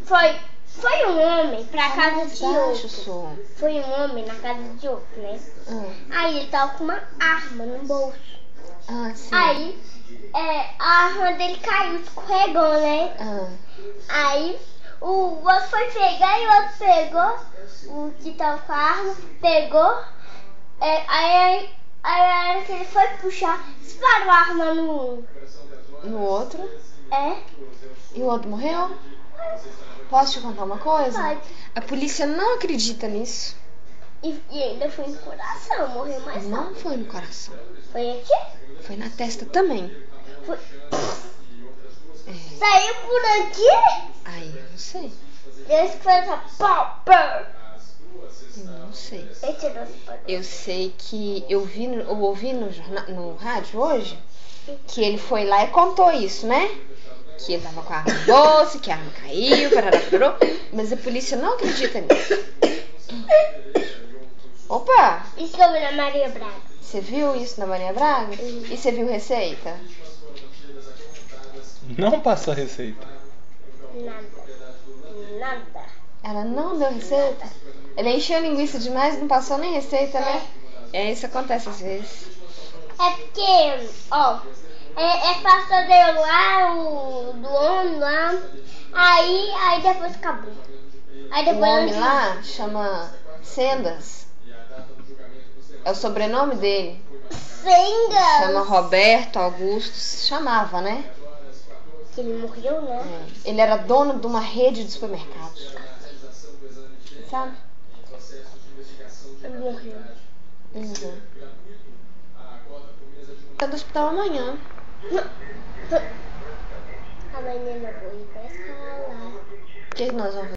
Foi um homem pra casa de outro. Som. Foi um homem na casa de outro, né? Aí ele tava com uma arma no bolso. Sim. Aí a arma dele caiu, escorregou, né? Aí o outro foi pegar e o outro pegou. O que tava com a arma pegou. Aí a hora que ele foi puxar, disparou a arma no outro. E o outro morreu? Posso te contar uma coisa? Pode. A polícia não acredita nisso. E ainda foi no coração, morreu mais rápido. Não foi no coração. Foi aqui? Foi na testa também. Foi. Saiu por aqui? Aí eu não sei. Esse foi essa pau. Eu não sei. Eu sei que eu ouvi no rádio hoje que ele foi lá e contou isso, né? Que ele tava com a arma no bolso, que a arma caiu, parará, mas a polícia não acredita nisso. Opa! Isso que eu vi na Maria Braga. Você viu isso na Maria Braga? E você viu receita? Não passou a receita. Nada. Ela não deu receita? Ela encheu a linguiça demais e não passou nem receita, né? Isso acontece às vezes. É porque, passadeiro lá, do homem lá, aí depois acabou. Aí depois o homem lá chama Sendas. É o sobrenome dele. Sendas? Chama Roberto Augusto, se chamava, né? Que ele morreu, né? Ele era dono de uma rede de supermercados. Sabe? Ele morreu. Tá do hospital amanhã. Amanhã eu vou ir pra escola. O que nós vamos fazer?